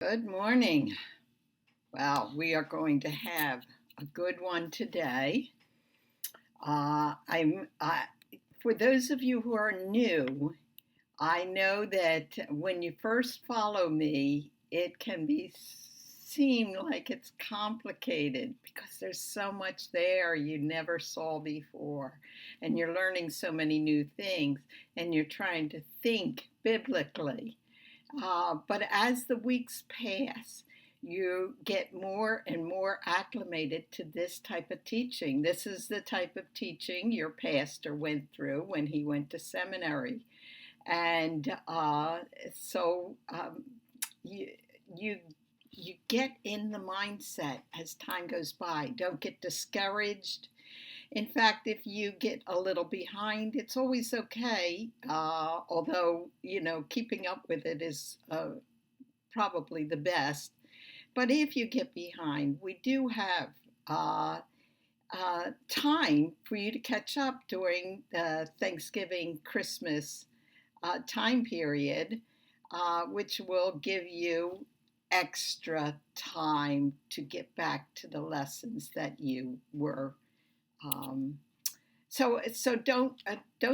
Good morning. Well, we are going to have a good one today. For those of you who are new, I know that when you first follow me, it can seem like it's complicated because there's so much there you never saw before, and you're learning so many new things, and you're trying to think biblically. But as the weeks pass, you get more and more acclimated to this type of teaching. This is the type of teaching your pastor went through when he went to seminary. And you, you, you get in the mindset as time goes by. Don't get discouraged. In fact, if you get a little behind, it's always okay. Although, keeping up with it is probably the best. But if you get behind, we do have time for you to catch up during the Thanksgiving, Christmas time period, which will give you extra time to get back to the lessons that you were um, so don't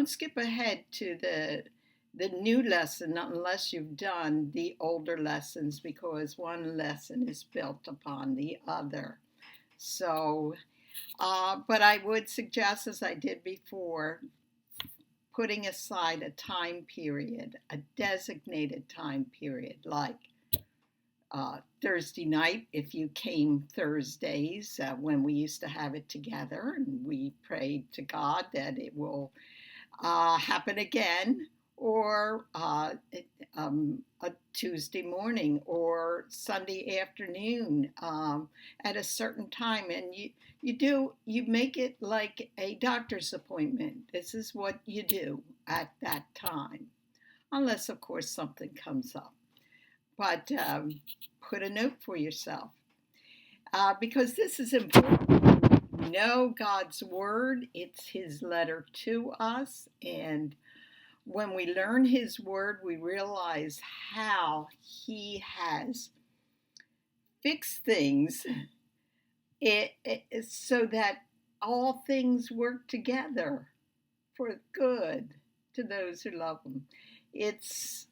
skip ahead to the new lesson unless you've done the older lessons, because one lesson is built upon the other. So, but I would suggest, as I did before, putting aside a time period, a designated time period, like Thursday night, if you came Thursdays when we used to have it together, and we prayed to God that it will happen again, or a Tuesday morning or Sunday afternoon at a certain time, and you make it like a doctor's appointment. This is what you do at that time, unless of course something comes up. But put a note for yourself because this is important. Know God's word. It's his letter to us. And when we learn his word, we realize how he has fixed things so that all things work together for good to those who love him. It's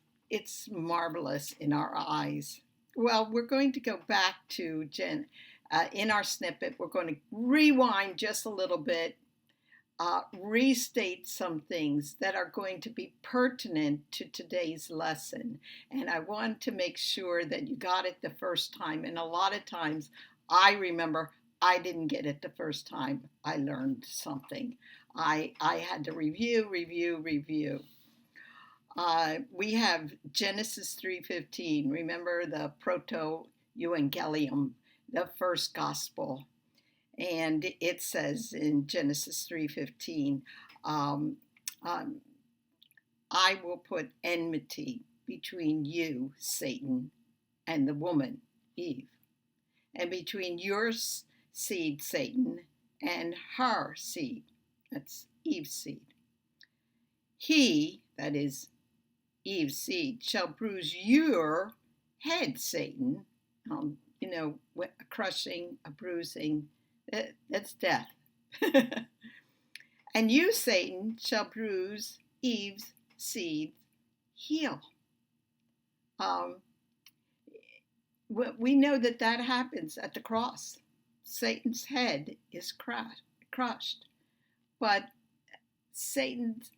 marvelous in our eyes. Well, we're going to go back to Jen. In our snippet, we're going to rewind just a little bit, restate some things that are going to be pertinent to today's lesson. And I want to make sure that you got it the first time. And a lot of times, I remember I didn't get it the first time I learned something. I had to review. We have Genesis 3:15. Remember the proto-evangelium, the first gospel. And it says in Genesis 3:15, um, um, I will put enmity between you, Satan, and the woman, Eve, and between your seed, Satan, and her seed, that's Eve's seed. He, that is Eve's seed, shall bruise your head, Satan. A crushing, a bruising, that's death. And you, Satan, shall bruise Eve's seed heel. We know that happens at the cross. Satan's head is crushed. But Satan's,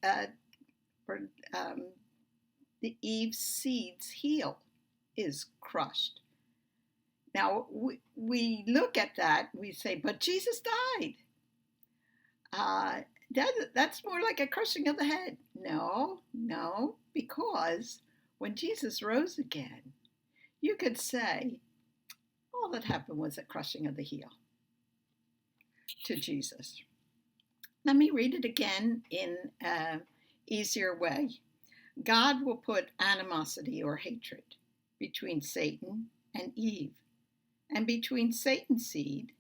the Eve's seed's heel is crushed. Now, we look at that, we say, but Jesus died. That's more like a crushing of the head. No, because when Jesus rose again, you could say all that happened was a crushing of the heel to Jesus. Let me read it again in an easier way. God will put animosity or hatred between Satan and Eve, and between Satan's seed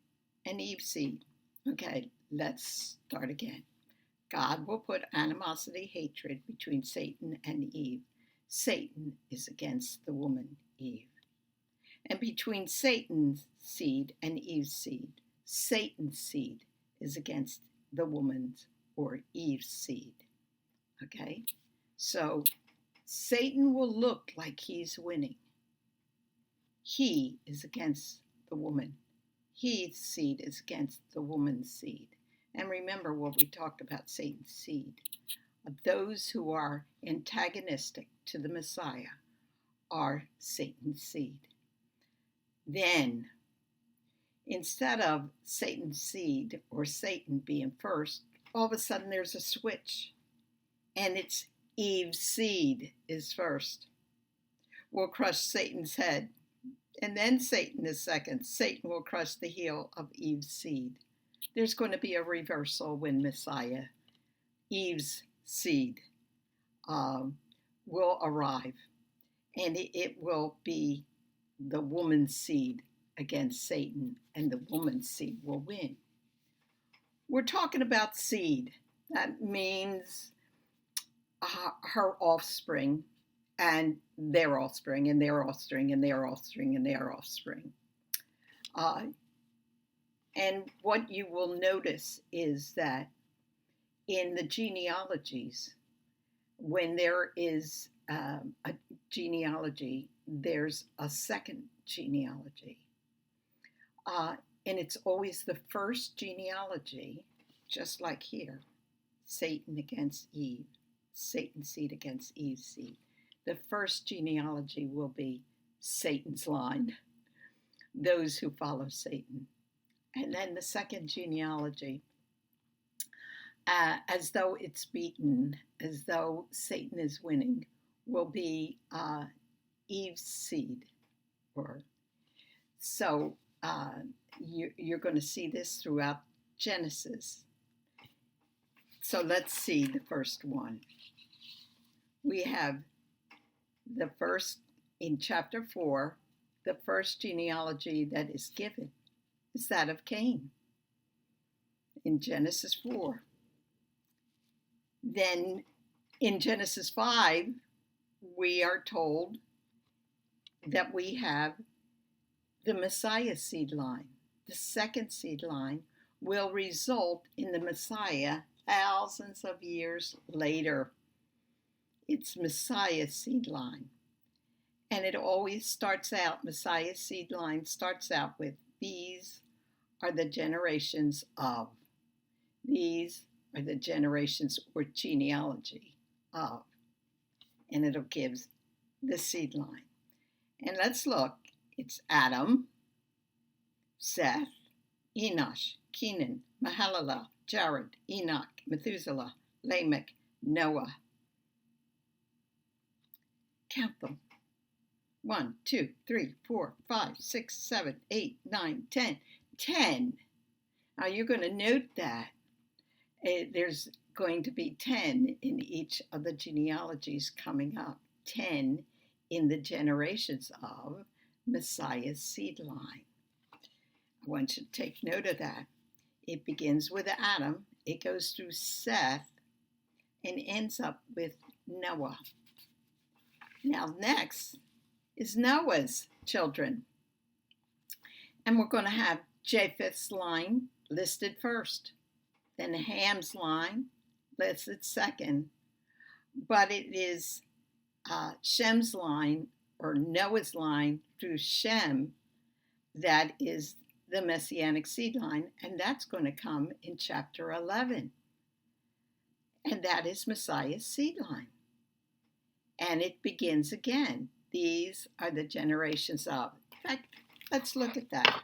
and Eve's seed. Okay, let's start again. God will put animosity, hatred between Satan and Eve. Satan is against the woman, Eve. between Satan's seed and Eve's seed. Satan's seed is against the woman's or Eve's seed. Okay? So Satan will look like he's winning. He is against the woman. His seed is against the woman's seed. And remember what we talked about Satan's seed. Those who are antagonistic to the Messiah are Satan's seed. Then, instead of Satan's seed or Satan being first, all of a sudden there's a switch, and it's Eve's seed is first. Will crush Satan's head, and then Satan is second. Satan will crush the heel of Eve's seed. There's going to be a reversal when Messiah, Eve's seed, will arrive, and it will be the woman's seed against Satan, and the woman's seed will win. We're talking about seed. That means her offspring, and their offspring, and their offspring, and their offspring, and their offspring. And what you will notice is that in the genealogies, when there is a genealogy, there's a second genealogy. And it's always the first genealogy, just like here, Satan against Eve, Satan's seed against Eve's seed. The first genealogy will be Satan's line, those who follow Satan. And then the second genealogy, as though it's beaten, as though Satan is winning, will be Eve's seed. So you're going to see this throughout Genesis. So let's see the first one. We have the first, in chapter 4, the first genealogy that is given is that of Cain in Genesis 4. Then in Genesis 5, we are told that we have the Messiah seed line. The second seed line will result in the Messiah thousands of years later. It's Messiah's seed line. And it always starts out, Messiah's seed line starts out with, these are the generations of. These are the generations or genealogy of. And it'll give the seed line. And let's look. It's Adam, Seth, Enosh, Kenan, Mahalalel, Jared, Enoch, Methuselah, Lamech, Noah. Count them. 1, 2, 3, 4, 5, 6, 7, 8, 9, 10. 10. Now you're going to note that there's going to be 10 in each of the genealogies coming up. 10 in the generations of Messiah's seed line. I want you to take note of that. It begins with Adam, it goes through Seth, and ends up with Noah. Now next is Noah's children. And we're going to have Japheth's line listed first, then Ham's line listed second, but it is Shem's line, or Noah's line through Shem, that is the Messianic seed line, and that's going to come in chapter 11. And that is Messiah's seed line. And it begins again. These are the generations of. In fact, let's look at that.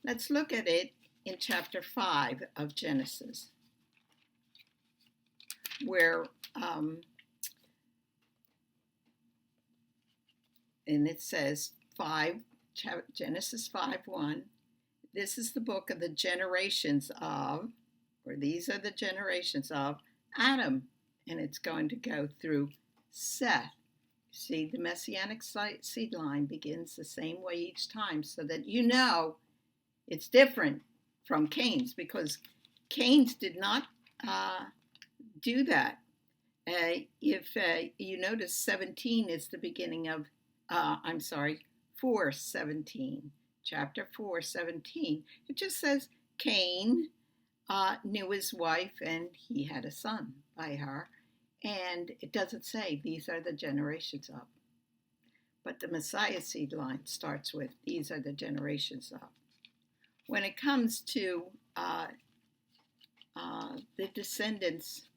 Let's look at it in chapter 5 of Genesis, where, and it says Genesis 5:1, this is the book of the generations of, or these are the generations of Adam, and it's going to go through Seth. See, the Messianic seed line begins the same way each time, so that you know it's different from Cain's, because Cain's did not do that. If you notice, 17 is the beginning of, 4:17. Chapter 4:17. It just says Cain knew his wife and he had a son by her. And it doesn't say these are the generations of. But the Messiah seed line starts with these are the generations of. When it comes to the descendants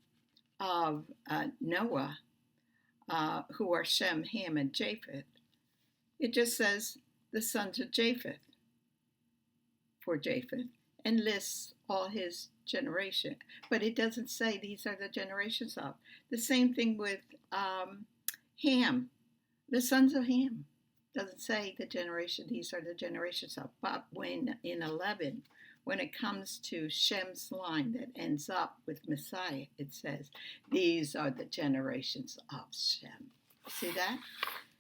of Noah, who are Shem, Ham, and Japheth, it just says the sons of Japheth for Japheth and lists all his generation. But it doesn't say these are the generations of. The same thing with Ham, the sons of Ham. Doesn't say the generation, these are the generations of. But when in 11, when it comes to Shem's line that ends up with Messiah, it says, these are the generations of Shem. See that?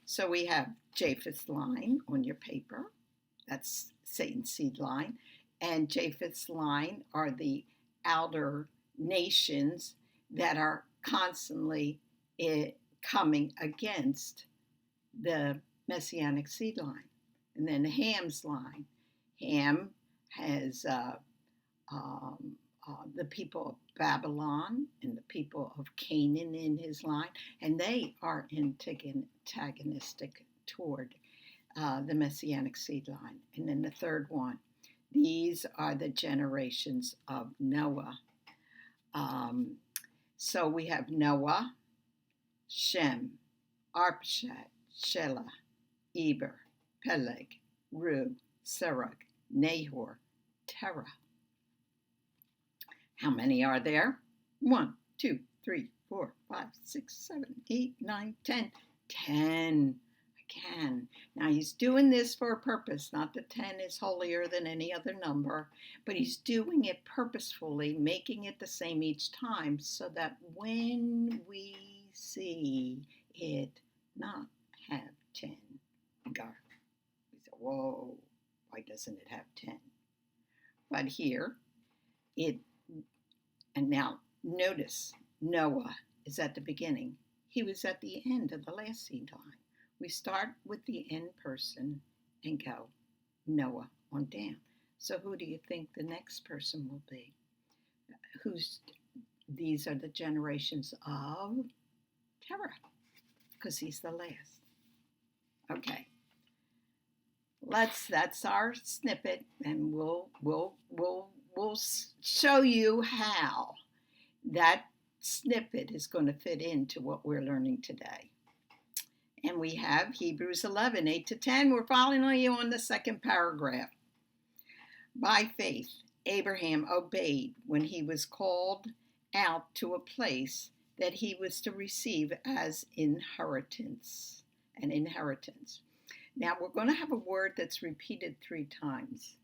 So we have Japheth's line on your paper. That's Satan's seed line. And Japheth's line are the outer nations that are constantly coming against the Messianic seed line. And then Ham's line. Ham has the people of Babylon and the people of Canaan in his line, and they are antagonistic toward the Messianic seed line. And then the third one, these are the generations of Noah. So we have Noah, Shem, Arpachshad, Shelah, Eber, Peleg, Reu, Serug, Nahor, Terah. How many are there? 1, 2, 3, 4, 5, 6, 7, 8, 9, 10. 10. Again. Now he's doing this for a purpose. Not that 10 is holier than any other number, but he's doing it purposefully, making it the same each time so that when we see it not have 10, we say, whoa, why doesn't it have 10? But here, and now notice, Noah is at the beginning. He was at the end of the last seed line. We start with the end person and go Noah on down. So who do you think the next person will be? These are the generations of Terah, because he's the last. Okay. That's our snippet, and we'll show you how that snippet is going to fit into what we're learning today. And we have Hebrews 11, 8 to 10. We're following you on the second paragraph. By faith, Abraham obeyed when he was called out to a place that he was to receive as inheritance, an inheritance. Now, we're going to have a word that's repeated 3 times.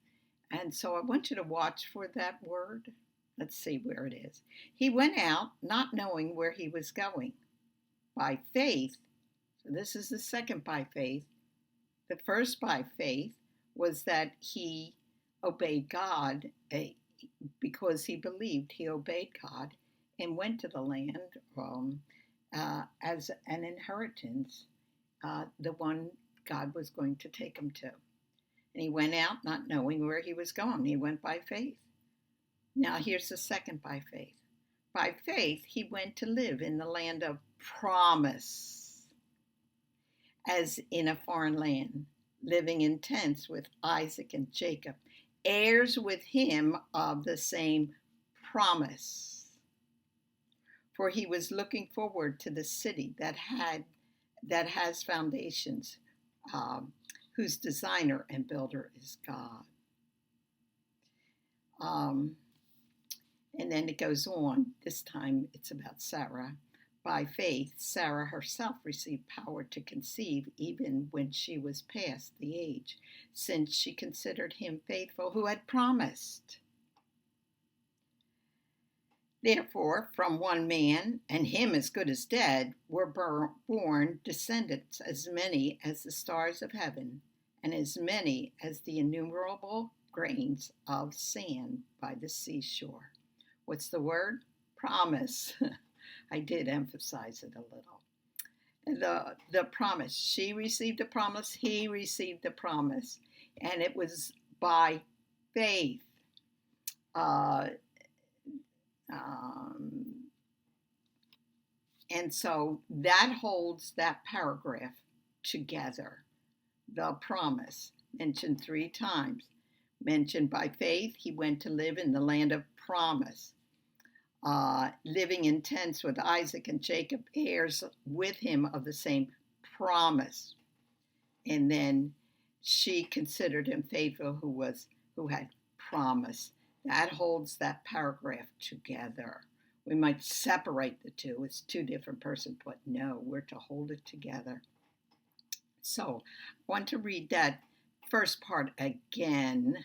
And so I want you to watch for that word. Let's see where it is. He went out not knowing where he was going. By faith, so this is the second by faith. The first by faith was that he obeyed God because he believed. He obeyed God and went to the land as an inheritance, the one God was going to take him to. And he went out not knowing where he was going. He went by faith. Now here's the second by faith. By faith, he went to live in the land of promise, as in a foreign land, living in tents with Isaac and Jacob, heirs with him of the same promise. For he was looking forward to the city that has foundations, whose designer and builder is God. And then it goes on. This time it's about Sarah. By faith, Sarah herself received power to conceive even when she was past the age, since she considered him faithful who had promised. Therefore, from one man, and him as good as dead, were born descendants as many as the stars of heaven, and as many as the innumerable grains of sand by the seashore. What's the word? Promise. I did emphasize it a little. the promise. She received a promise, he received a promise, and it was by faith. Uh, um, and so that holds that paragraph together. The promise, mentioned 3 times. Mentioned by faith, he went to live in the land of promise. Living in tents with Isaac and Jacob, heirs with him of the same promise. And then she considered him faithful who had promise. That holds that paragraph together. We might separate the two. It's 2 different persons, but no, we're to hold it together. So I want to read that first part again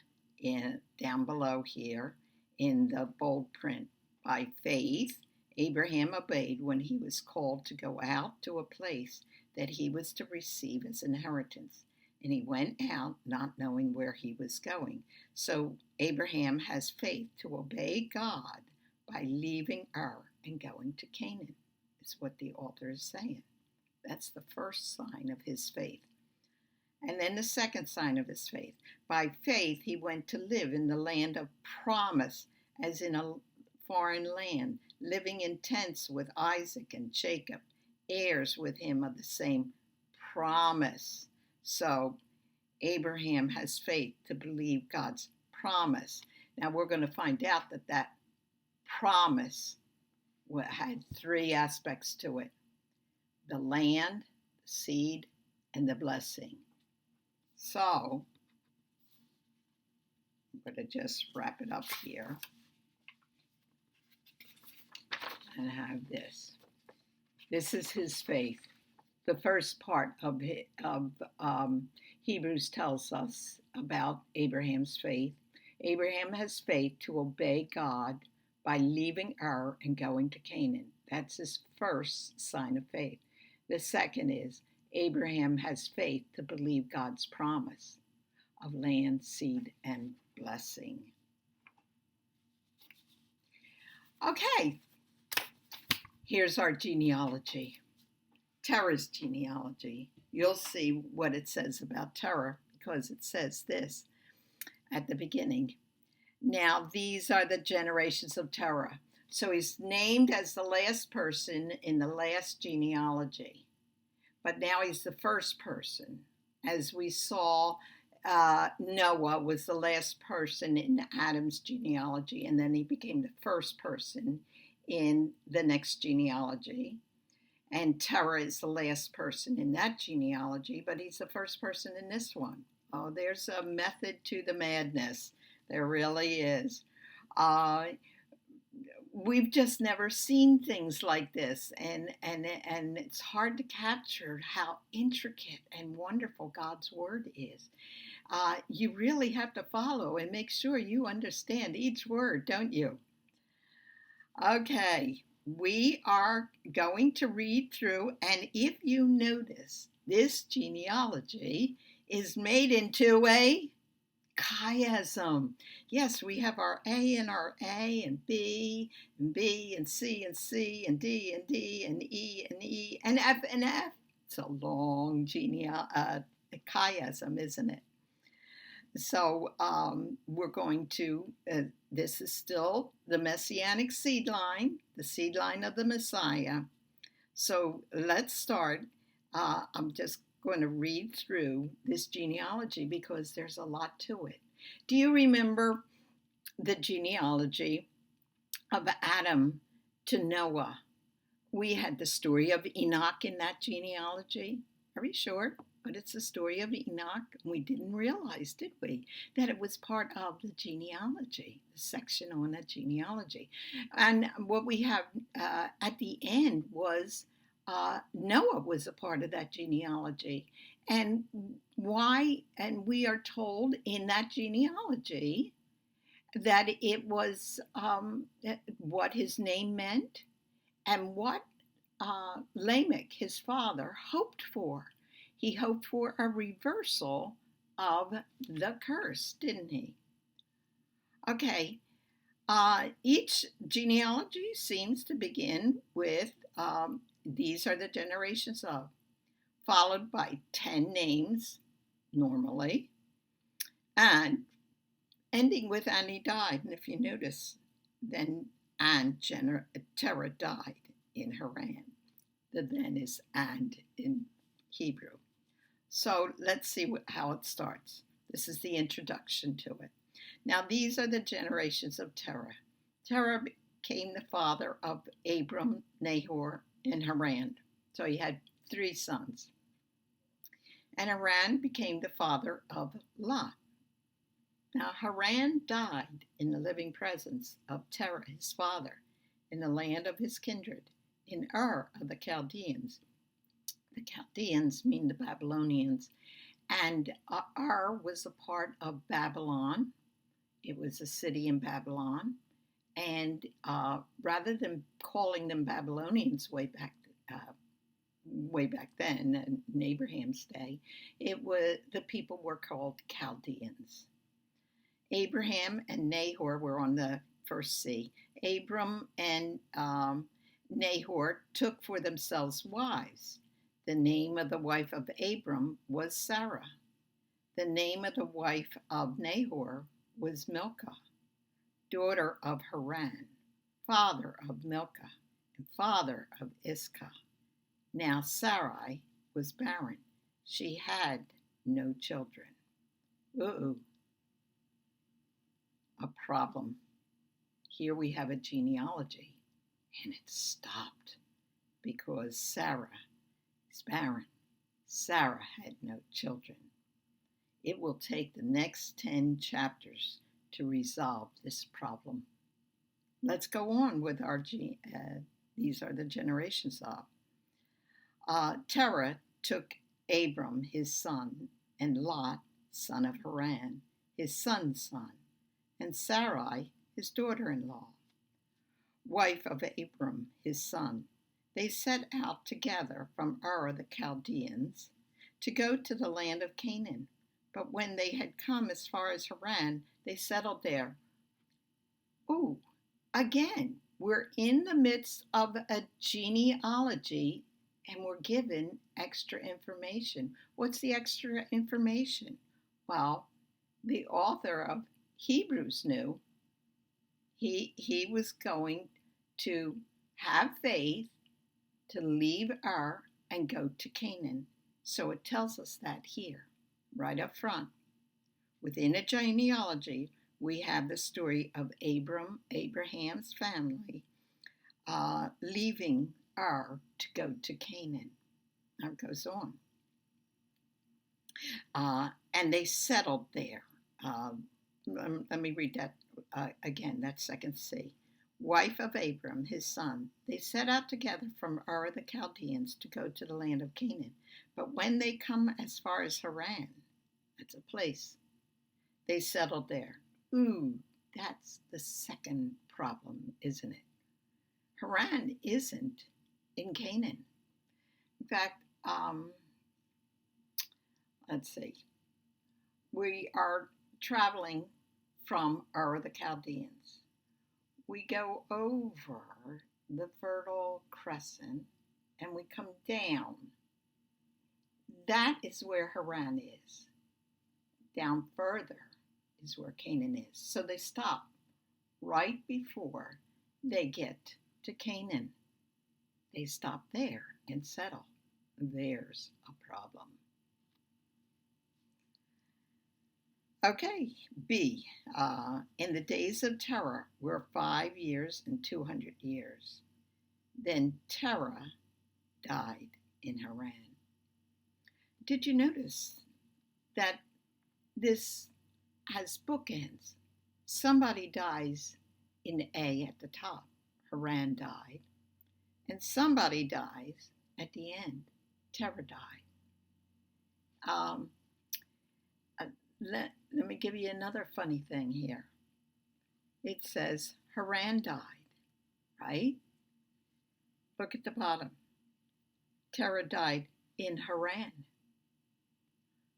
down below here in the bold print. By faith, Abraham obeyed when he was called to go out to a place that he was to receive as inheritance. And he went out not knowing where he was going. So Abraham has faith to obey God by leaving Ur and going to Canaan, is what the author is saying. That's the first sign of his faith. And then the second sign of his faith. By faith, he went to live in the land of promise, as in a foreign land, living in tents with Isaac and Jacob, heirs with him of the same promise. So Abraham has faith to believe God's promise. Now we're going to find out that promise had 3 aspects to it: the land, the seed, and the blessing. So I'm going to just wrap it up here and have this. This is his faith. The first part of Hebrews tells us about Abraham's faith. Abraham has faith to obey God by leaving Ur and going to Canaan. That's his first sign of faith. The second is Abraham has faith to believe God's promise of land, seed, and blessing. Okay, here's our genealogy. Terah's genealogy. You'll see what it says about Terah, because it says this at the beginning. Now, these are the generations of Terah. So he's named as the last person in the last genealogy. But now he's the first person. As we saw, Noah was the last person in Adam's genealogy, and then he became the first person in the next genealogy. And Terah is the last person in that genealogy, but he's the first person in this one. Oh, there's a method to the madness. There really is. We've just never seen things like this, and it's hard to capture how intricate and wonderful God's word is. You really have to follow and make sure you understand each word, don't you? Okay, we are going to read through, and if you notice, this genealogy is made into a chiasm. Yes, we have our A and our A and B and C and C and D and D and E and F and F. It's a long chiasm, isn't it? So we're going to, this is still the Messianic seed line, the seed line of the Messiah. So let's start. I'm just going to read through this genealogy because there's a lot to it. Do you remember the genealogy of Adam to Noah? We had the story of Enoch in that genealogy. Very short, but it's the story of Enoch. We didn't realize, did we, that it was part of the genealogy, the section on the genealogy. And what we have at the end was Noah was a part of that genealogy. And why? And we are told in that genealogy that it was what his name meant and what Lamech, his father, hoped for. He hoped for a reversal of the curse, didn't he? Okay, each genealogy seems to begin with these are the generations of. followed by 10 names normally, and ending with "and he died." And if you notice, then Terah died in Haran. The then is "and" in Hebrew. So let's see how it starts. This is the introduction to it. Now, these are the generations of Terah. Terah became the father of Abram, Nahor, and Haran. So he had 3 sons. And Haran became the father of Lot. Now, Haran died in the living presence of Terah, his father, in the land of his kindred, in Ur of the Chaldeans. The Chaldeans mean the Babylonians, and Ur was a part of Babylon. It was a city in Babylon, and rather than calling them Babylonians way back then, in Abraham's day, the people were called Chaldeans. Abraham and Nahor were on the first sea. Abram and Nahor took for themselves wives. The name of the wife of Abram was Sarah. The name of the wife of Nahor was Milcah, daughter of Haran, father of Milcah, and father of Iscah. Now Sarai was barren. She had no children. Uh-oh. A problem. Here we have a genealogy, and it stopped because Sarah is barren. Sarah had no children. It will take the next 10 chapters to resolve this problem. Let's go on with our these are the generations of. Terah took Abram, his son, and Lot, son of Haran, his son's son, and Sarai, his daughter-in-law, wife of Abram, his son. They set out together from Ur the Chaldeans to go to the land of Canaan. But when they had come as far as Haran, they settled there. Ooh, again, we're in the midst of a genealogy and we're given extra information. What's the extra information? Well, the author of Hebrews knew he was going to have faith to leave Ur and go to Canaan. So it tells us that here, right up front. Within a genealogy, we have the story of Abraham's family, leaving Ur to go to Canaan. Now it goes on. And they settled there. Let me read that again. That's second C. Wife of Abram, his son, they set out together from Ur the Chaldeans to go to the land of Canaan. But when they come as far as Haran, that's a place, they settled there. Ooh, that's the second problem, isn't it? Haran isn't in Canaan. In fact, let's see. We are traveling from Ur the Chaldeans. We go over the Fertile Crescent and we come down. That is where Haran is. Down further is where Canaan is. So they stop right before they get to Canaan. They stop there and settle. There's a problem. Okay, B. In the days of Terah were 5 years and 200 years. Then Terah died in Haran. Did you notice that this has bookends? Somebody dies in A at the top. Haran died. And somebody dies at the end. Terah died. Let me give you another funny thing here. It says Haran died, right? Look at the bottom. Terah died in Haran.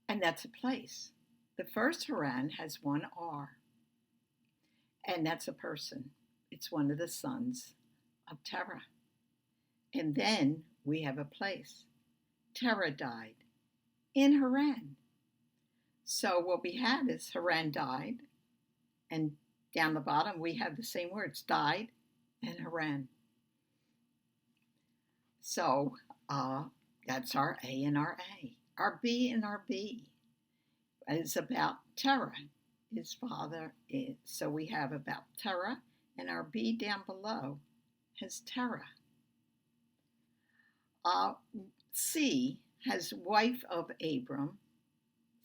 And that's a place. The first Haran has one R. And that's a person. It's one of the sons of Terah. And then we have a place. Terah died in Haran. So what we have is Haran died, and down the bottom we have the same words, died and Haran. So that's our A and our A. Our B and our B is about Terah. His father is. So we have about Terah, and our B down below has Terah. C has wife of Abram.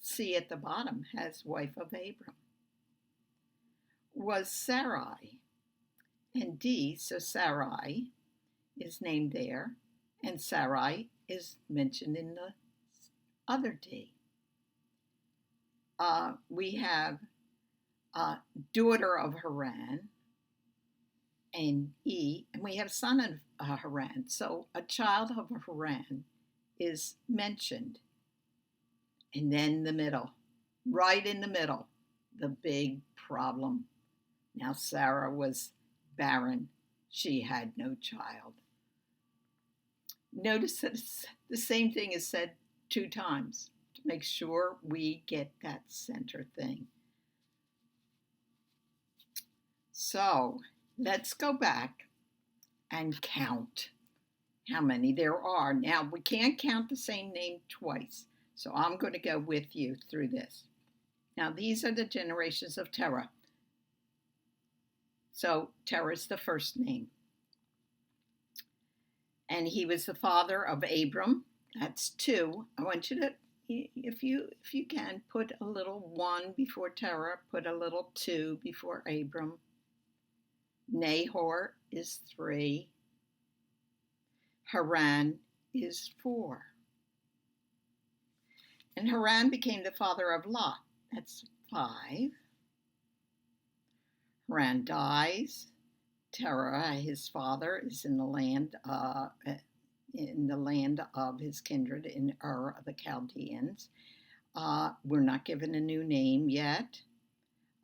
C at the bottom has wife of Abram. Was Sarai. And D, so Sarai is named there, and Sarai is mentioned in the other D. We have daughter of Haran, and E, and we have son of Haran. So a child of Haran is mentioned. And then the middle, right in the middle, the big problem. Now Sarah was barren. She had no child. Notice that the same thing is said 2 times to make sure we get that center thing. So let's go back and count how many there are. Now, we can't count the same name twice, so I'm going to go with you through this. Now, these are the generations of Terah. So Terah is the first name. And he was the father of Abram. That's 2. I want you to, if you can, put a little 1 before Terah, put a little 2 before Abram. Nahor is 3. Haran is 4. And Haran became the father of Lot. That's 5. Haran dies. Terah, his father, is in the land of his kindred in Ur of the Chaldeans. We're not given a new name yet.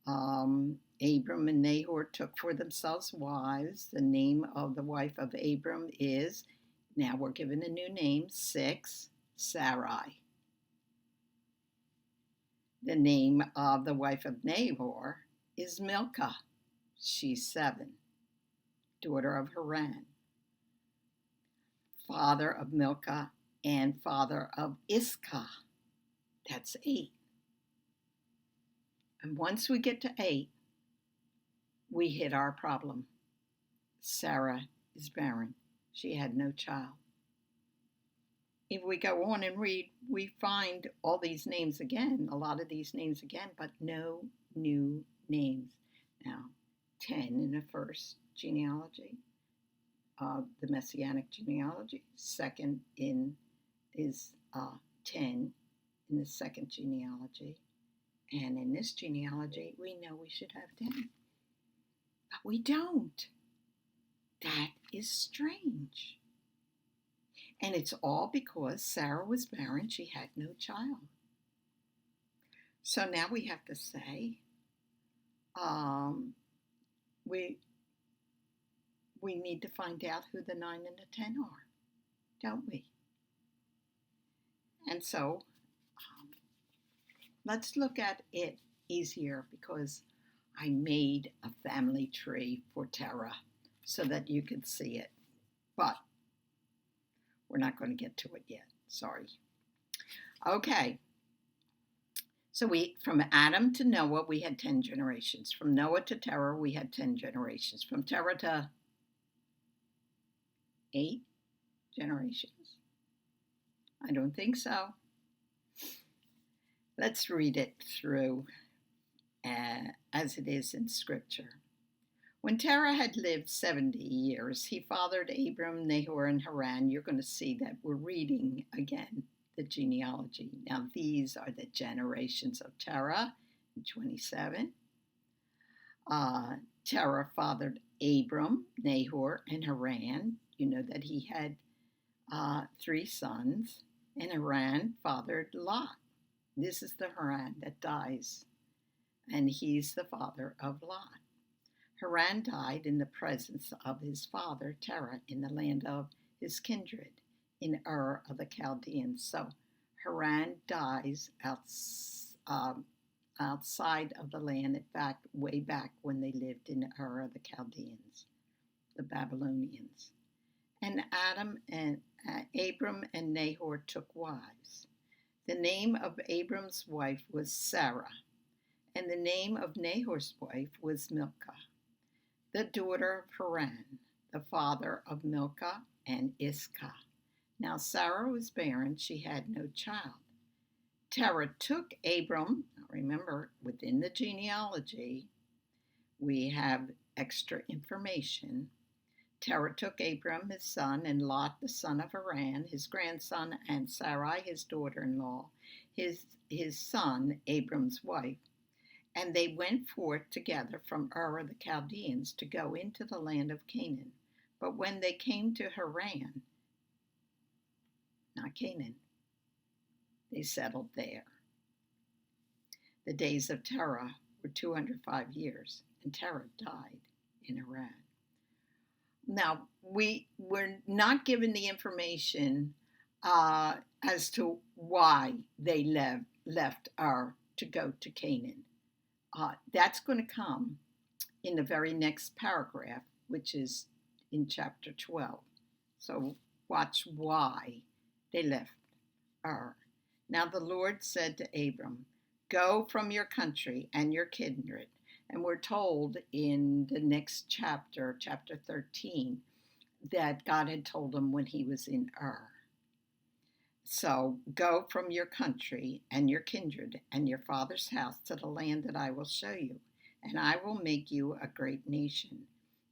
Abram and Nahor took for themselves wives. The name of the wife of Abram is, now we're given a new name, 6, Sarai. The name of the wife of Nahor is Milcah. She's 7, daughter of Haran. Father of Milcah and father of Iscah. That's 8. And once we get to 8, we hit our problem. Sarah is barren. She had no child. If we go on and read, we find all these names again, a lot of these names again, but no new names. Now, 10 in the first genealogy, the Messianic genealogy. Second is 10 in the second genealogy. And in this genealogy, we know we should have 10. But we don't. That is strange. And it's all because Sarah was barren. She had no child. So now we have to say, we need to find out who the 9 and the 10 are, don't we? And so let's look at it easier, because I made a family tree for Terah so that you could see it. But we're not going to get to it yet. Sorry. Okay. So from Adam to Noah, we had 10 generations. From Noah to Terah, we had 10 generations. From Terah to 8 generations? I don't think so. Let's read it through as it is in Scripture. When Terah had lived 70 years, he fathered Abram, Nahor, and Haran. You're going to see that we're reading again the genealogy. Now, these are the generations of Terah, 27. Terah fathered Abram, Nahor, and Haran. You know that he had 3 sons, and Haran fathered Lot. This is the Haran that dies, and he's the father of Lot. Haran died in the presence of his father Terah in the land of his kindred, in Ur of the Chaldeans. So Haran dies outside of the land, in fact, way back when they lived in Ur of the Chaldeans, the Babylonians. And Abram and Nahor took wives. The name of Abram's wife was Sarah, and the name of Nahor's wife was Milcah, the daughter of Haran, the father of Milcah and Iscah. Now Sarah was barren, she had no child. Terah took Abram, remember, within the genealogy, we have extra information. Terah took Abram, his son, and Lot, the son of Haran, his grandson, and Sarai, his daughter-in-law, his son, Abram's wife. And they went forth together from Ur of the Chaldeans to go into the land of Canaan. But when they came to Haran, not Canaan, they settled there. The days of Terah were 205 years, and Terah died in Haran. Now, we were not given the information as to why they left Ur to go to Canaan. That's going to come in the very next paragraph, which is in chapter 12. So watch why they left Ur. Now the Lord said to Abram, "Go from your country and your kindred." And we're told in the next chapter, chapter 13, that God had told him when he was in Ur. So go from your country and your kindred and your father's house to the land that I will show you, and I will make you a great nation,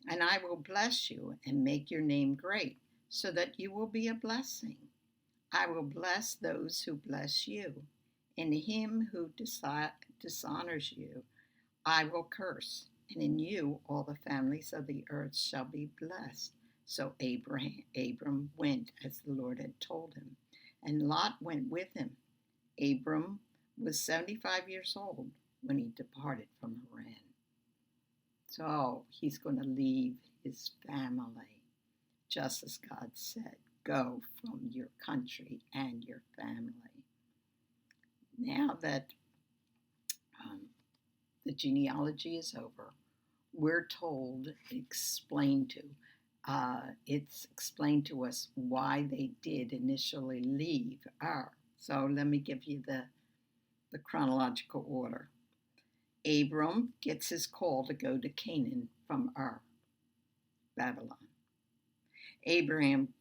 and I will bless you and make your name great, so that you will be a blessing. I will bless those who bless you, and him who dishonors you I will curse, and in you all the families of the earth shall be blessed. So Abram went as the Lord had told him, and Lot went with him. Abram was 75 years old when he departed from Haran. So he's going to leave his family, just as God said, go from your country and your family. Now that the genealogy is over, we're told, it's explained to us why they did initially leave Ur. So let me give you the chronological order. Abram gets his call to go to Canaan from Ur, Babylon. Abraham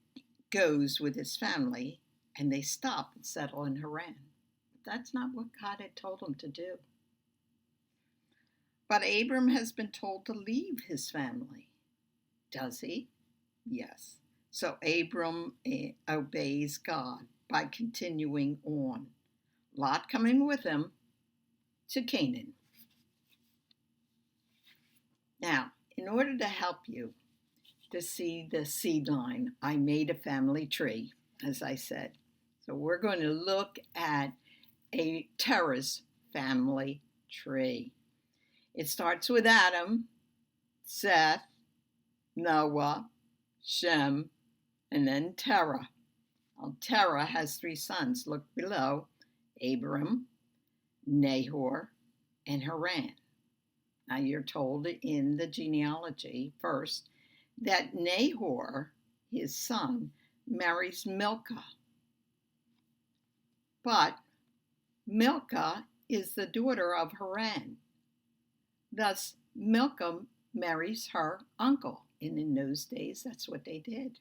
goes with his family, and they stop and settle in Haran. But that's not what God had told him to do. But Abram has been told to leave his family. Does he? Yes. So Abram obeys God by continuing on. Lot coming with him to Canaan. Now, in order to help you to see the seed line, I made a family tree, as I said. So we're going to look at a Terah's family tree. It starts with Adam, Seth, Noah, Shem, and then Terah. Well, Terah has 3 sons. Look below: Abram, Nahor, and Haran. Now you're told in the genealogy first that Nahor, his son, marries Milcah. But Milcah is the daughter of Haran. Thus, Milcah marries her uncle. And in those days, that's what they did.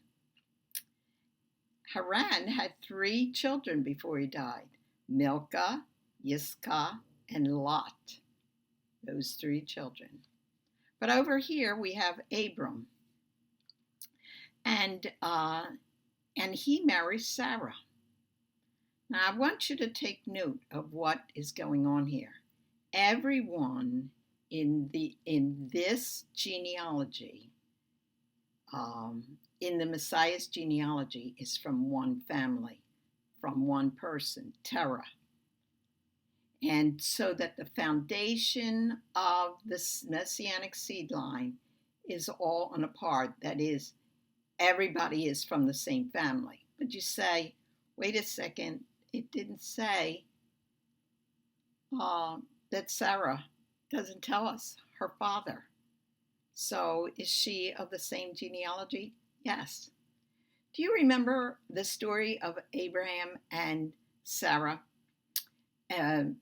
Haran had 3 children before he died: Milcah, Iscah, and Lot. Those 3 children. But over here we have Abram. And he marries Sarah. Now I want you to take note of what is going on here. Everyone in this genealogy, in the Messiah's genealogy, is from one family, from one person, Terah. And so that the foundation of this messianic seed line is all on a par. That is, everybody is from the same family. But you say, wait a second, it didn't say that Sarah doesn't tell us her father. So is she of the same genealogy? Yes. Do you remember the story of Abraham and Sarah? Um,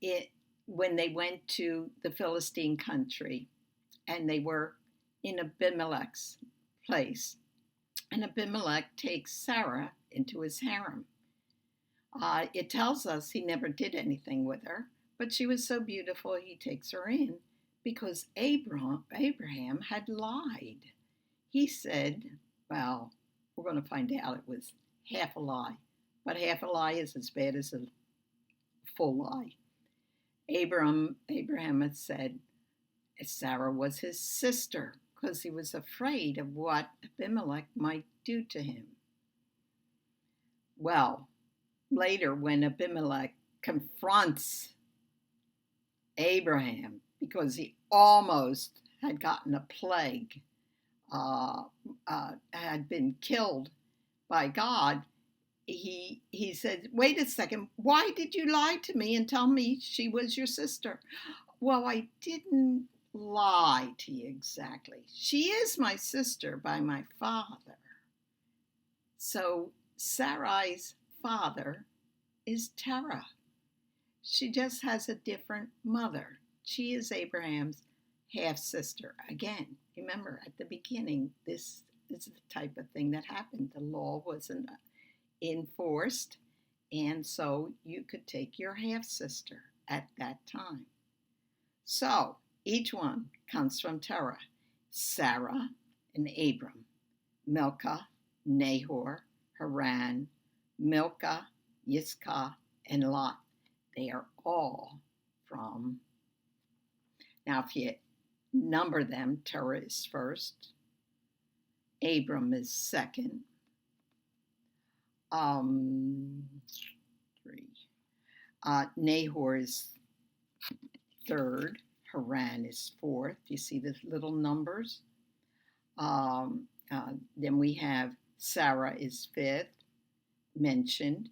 it, when they went to the Philistine country and they were in Abimelech's place. And Abimelech takes Sarah into his harem. It tells us he never did anything with her, but she was so beautiful he takes her in because Abraham had lied. He said, well, we're going to find out it was half a lie, but half a lie is as bad as a full lie. Abraham had said Sarah was his sister because he was afraid of what Abimelech might do to him. Well, later when Abimelech confronts Abraham because he almost had gotten a plague, had been killed by God, he said, wait a second, why did you lie to me and tell me she was your sister? Well, I didn't lie to you exactly. She is my sister by my father. So Sarai's father is Terah. She just has a different mother. She is Abraham's half-sister. Again, remember at the beginning, this is the type of thing that happened. The law wasn't enforced, and so you could take your half-sister at that time. So each one comes from Terah: Sarah and Abram, Milcah, Nahor, Haran, Milcah, Yiscah, and Lot. They are all from, now if you number them, Terah is first, Abram is second, three, Nahor is third, Haran is fourth. You see the little numbers? Then we have Sarah is fifth, mentioned.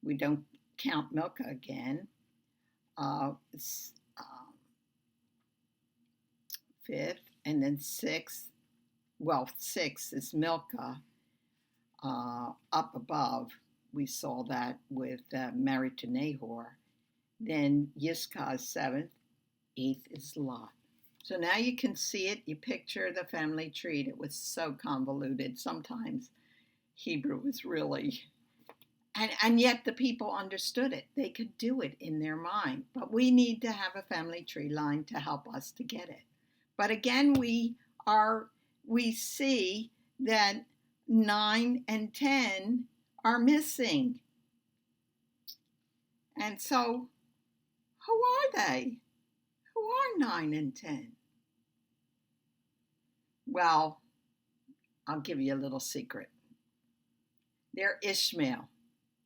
We don't count Milcah again. Fifth, and then sixth. Well, sixth is Milcah. Up above, we saw that with married to Nahor. Then Yiscah is seventh. Eighth is Lot. So now you can see it. You picture the family tree. It was so convoluted. Sometimes Hebrew was really, and yet the people understood it. They could do it in their mind. But we need to have a family tree line to help us to get it. But again, we see that 9 and 10 are missing. And so, who are they? Who are 9 and 10? Well, I'll give you a little secret. They're Ishmael,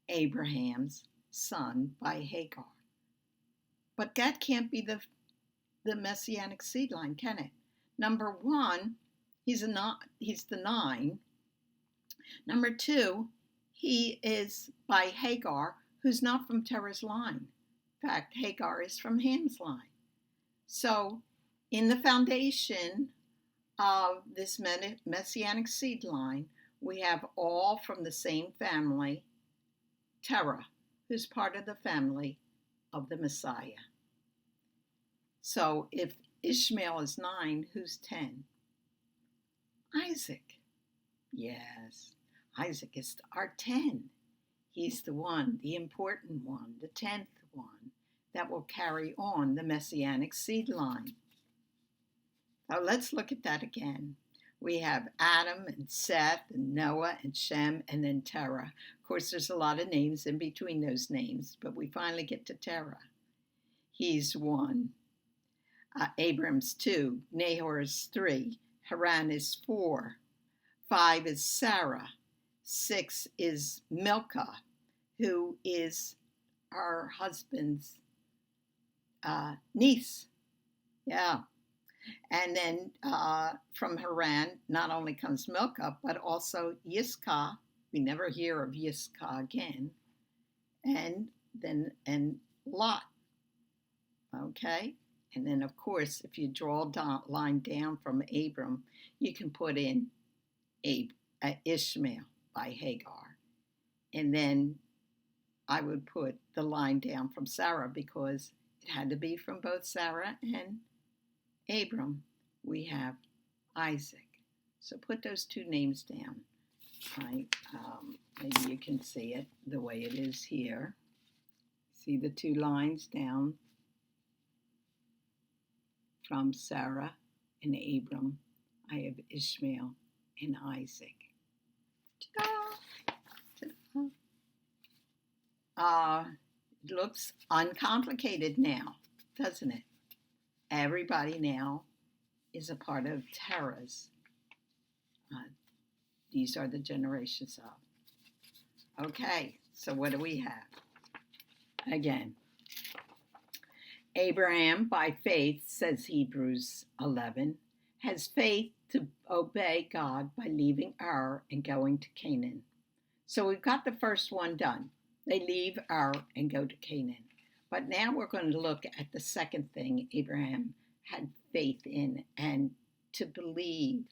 Abraham's son by Hagar. But that can't be the messianic seed line, can it? Number one, he's the 9. Number 2, he is by Hagar, who's not from Terah's line. In fact, Hagar is from Ham's line. So in the foundation of this messianic seed line, we have all from the same family, Terah, who's part of the family of the Messiah. So if Ishmael is 9, who's 10? Isaac. Yes, Isaac is our 10. He's the one, the important one, the 10th one that will carry on the messianic seed line. Now let's look at that again. We have Adam and Seth and Noah and Shem and then Terah. Of course, there's a lot of names in between those names, but we finally get to Terah. He's 1. Abram's 2. Nahor is 3. Haran is 4. 5 is Sarah. 6 is Milcah, who is her husband's niece. Yeah. And then from Haran not only comes Milcah, but also Yiscah We never hear of Yitzchak again. And Lot. Okay? And then, of course, if you draw a line down from Abram, you can put in Ishmael by Hagar. And then I would put the line down from Sarah because it had to be from both Sarah and Abram. We have Isaac. So put those two names down. Maybe you can see it the way it is here. See the two lines down from Sarah and Abram. I have Ishmael and Isaac. Ta-da! Ta-da! It looks uncomplicated now, doesn't it? Everybody now is a part of Terah's. These are the generations of. Okay, so what do we have? Again, Abraham, by faith, says Hebrews 11, has faith to obey God by leaving Ur and going to Canaan. So we've got the first one done. They leave Ur and go to Canaan. But now we're going to look at the second thing Abraham had faith in, and to believe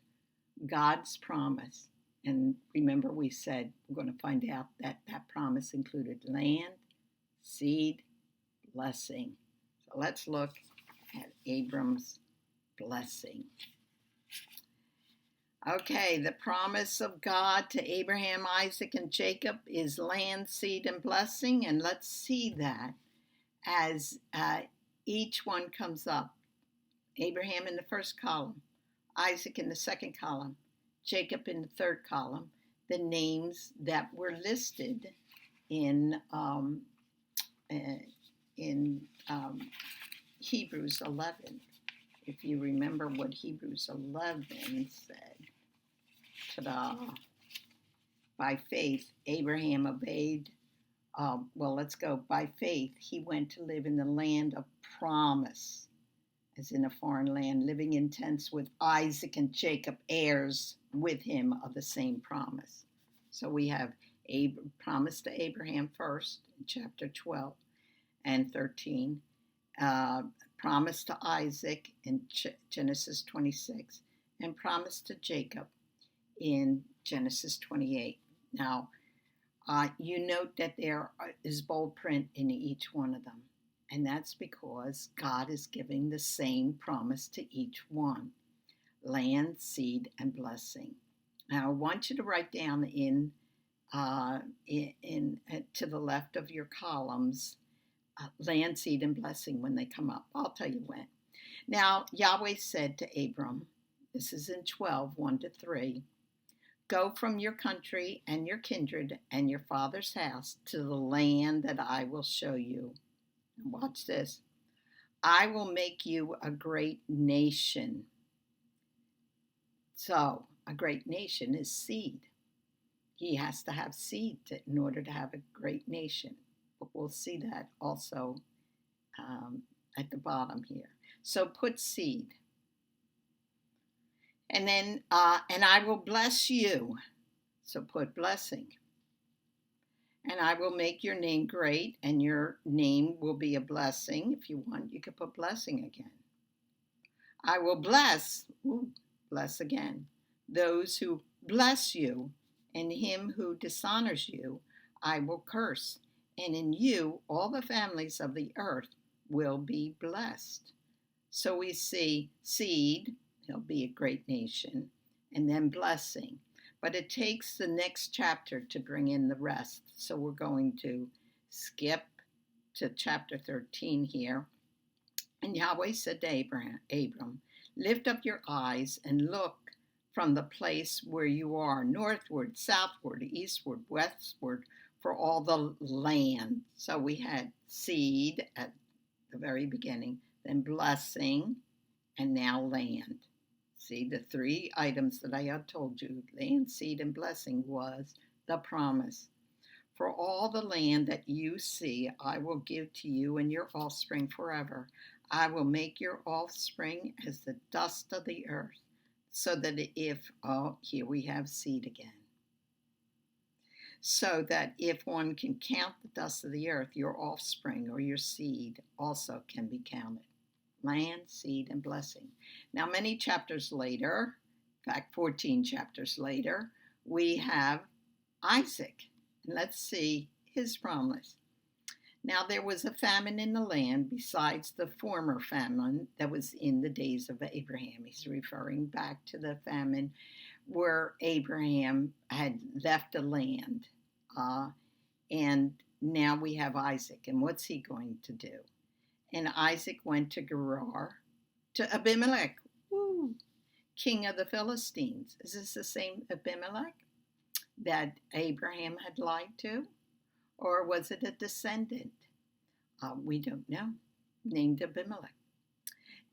God's promise. And remember, we said we're going to find out that that promise included land, seed, blessing. So let's look at Abram's blessing. Okay, the promise of God to Abraham, Isaac, and Jacob is land, seed, and blessing. And let's see that as each one comes up. Abraham in the first column, Isaac in the second column, Jacob in the third column, the names that were listed in Hebrews 11. If you remember what Hebrews 11 said, ta-da! By faith, Abraham obeyed. Let's go. By faith, he went to live in the land of promise, as in a foreign land, living in tents with Isaac and Jacob, heirs with him of the same promise. So we have promise to Abraham first, in chapter 12 and 13. Promise to Isaac in Genesis 26, and promise to Jacob in Genesis 28. Now, you note that there is bold print in each one of them. And that's because God is giving the same promise to each one: land, seed, and blessing. Now, I want you to write down to the left of your columns, land, seed, and blessing when they come up. I'll tell you when. Now, Yahweh said to Abram, this is in 12, 1-3, go from your country and your kindred and your father's house to the land that I will show you. Watch this. I will make you a great nation. So, a great nation is seed. He has to have seed in order to have a great nation. But we'll see that also at the bottom here. So put seed. And then, and I will bless you. So put blessing. And I will make your name great, and your name will be a blessing. If you want, you could put blessing again. I will bless again, those who bless you, and him who dishonors you, I will curse. And in you, all the families of the earth will be blessed. So we see seed, he'll be a great nation, and then blessing. But it takes the next chapter to bring in the rest. So we're going to skip to chapter 13 here. And Yahweh said to Abram, lift up your eyes and look from the place where you are, northward, southward, eastward, westward, for all the land. So we had seed at the very beginning, then blessing, and now land. See, the three items that I had told you, land, seed, and blessing, was the promise. For all the land that you see, I will give to you and your offspring forever. I will make your offspring as the dust of the earth, so that here we have seed again. so that if one can count the dust of the earth, your offspring or your seed also can be counted. Land, seed, and blessing. Now, many chapters later, in fact, 14 chapters later, we have Isaac. And let's see his promise. Now there was a famine in the land besides the former famine that was in the days of Abraham. He's referring back to the famine where Abraham had left the land. And now we have Isaac. And what's he going to do? And Isaac went to Gerar, to Abimelech, king of the Philistines. Is this the same Abimelech that Abraham had lied to? Or was it a descendant? We don't know. Named Abimelech.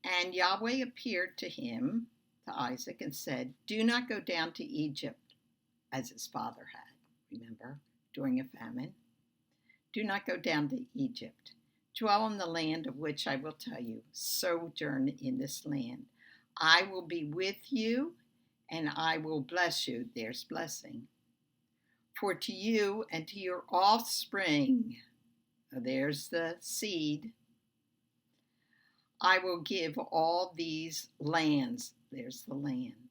And Yahweh appeared to him, to Isaac, and said, "Do not go down to Egypt, as his father had," remember, during a famine. "Do not go down to Egypt. Dwell in the land of which I will tell you. Sojourn in this land. I will be with you, and I will bless you." There's blessing. "For to you and to your offspring," there's the seed, "I will give all these lands." There's the land.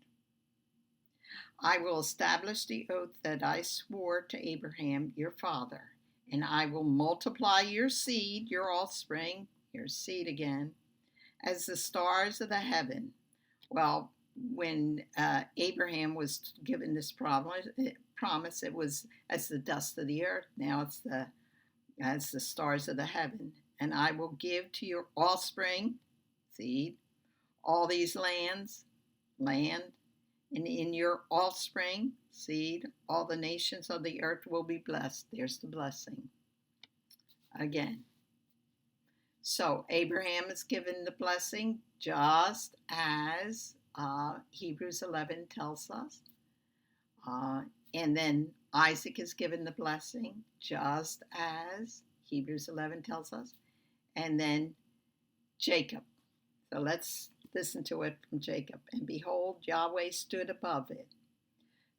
"I will establish the oath that I swore to Abraham your father, and I will multiply your seed," your offspring, your seed again, "as the stars of the heaven." Well, when Abraham was given this promise, it was as the dust of the earth. Now it's as the stars of the heaven. "And I will give to your offspring," seed, "all these lands," land, "and in your offspring," seed, "all the nations of the earth will be blessed." There's the blessing again. So Abraham is given the blessing just as Hebrews 11 tells us. And then Isaac is given the blessing just as Hebrews 11 tells us. And then Jacob. So let's listen to it from Jacob. "And behold, Yahweh stood above it."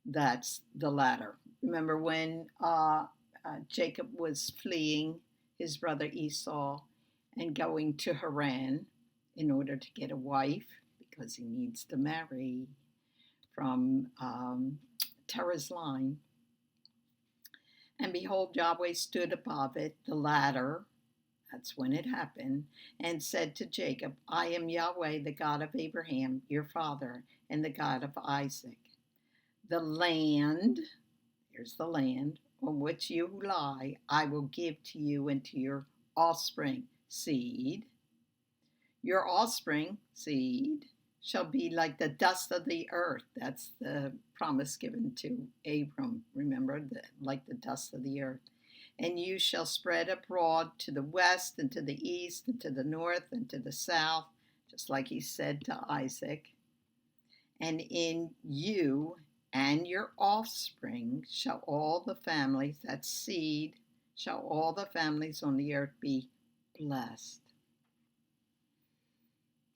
That's the ladder. Remember when Jacob was fleeing his brother Esau and going to Haran in order to get a wife because he needs to marry from Terah's line. "And behold, Yahweh stood above it, the ladder," that's when it happened, "and said to Jacob, I am Yahweh, the God of Abraham, your father, and the God of Isaac. The land," here's the land, "on which you lie, I will give to you and to your offspring," seed. "Your offspring," seed, "shall be like the dust of the earth." That's the promise given to Abram, remember, like the dust of the earth. "And you shall spread abroad to the west and to the east and to the north and to the south," just like he said to Isaac. "And in you and your offspring shall all the families," that seed, "shall all the families on the earth be blessed."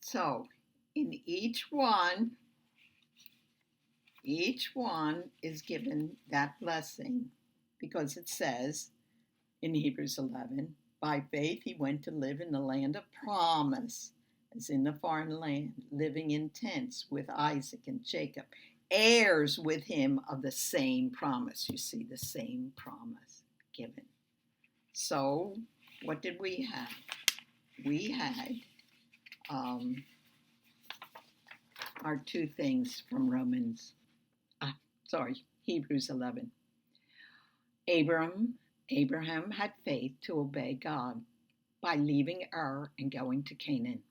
So, in each one is given that blessing because it says in Hebrews 11, "By faith he went to live in the land of promise, as in the foreign land, living in tents with Isaac and Jacob, heirs with him of the same promise." You see, the same promise given. So, what did we have? We had our two things from Hebrews 11. Abraham had faith to obey God by leaving Ur and going to Canaan.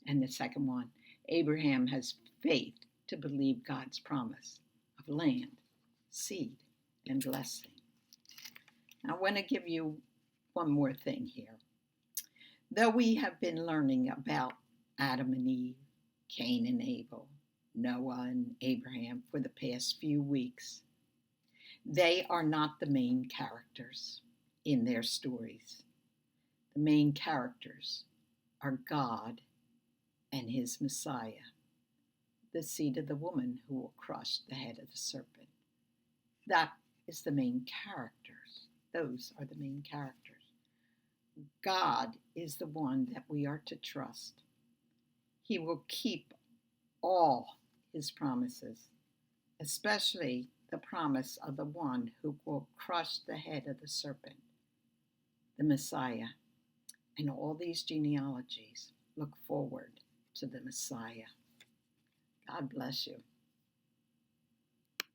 And the second one, Abraham has faith to believe God's promise of land, seed, and blessing. Now, I want to give you one more thing here. Though we have been learning about Adam and Eve, Cain and Abel, Noah and Abraham for the past few weeks, they are not the main characters in their stories. The main characters are God and his Messiah, the seed of the woman who will crush the head of the serpent. That is the main characters. Those are the main characters. God is the one that we are to trust. He will keep all his promises, especially the promise of the one who will crush the head of the serpent, the Messiah. And all these genealogies look forward to the Messiah. God bless you.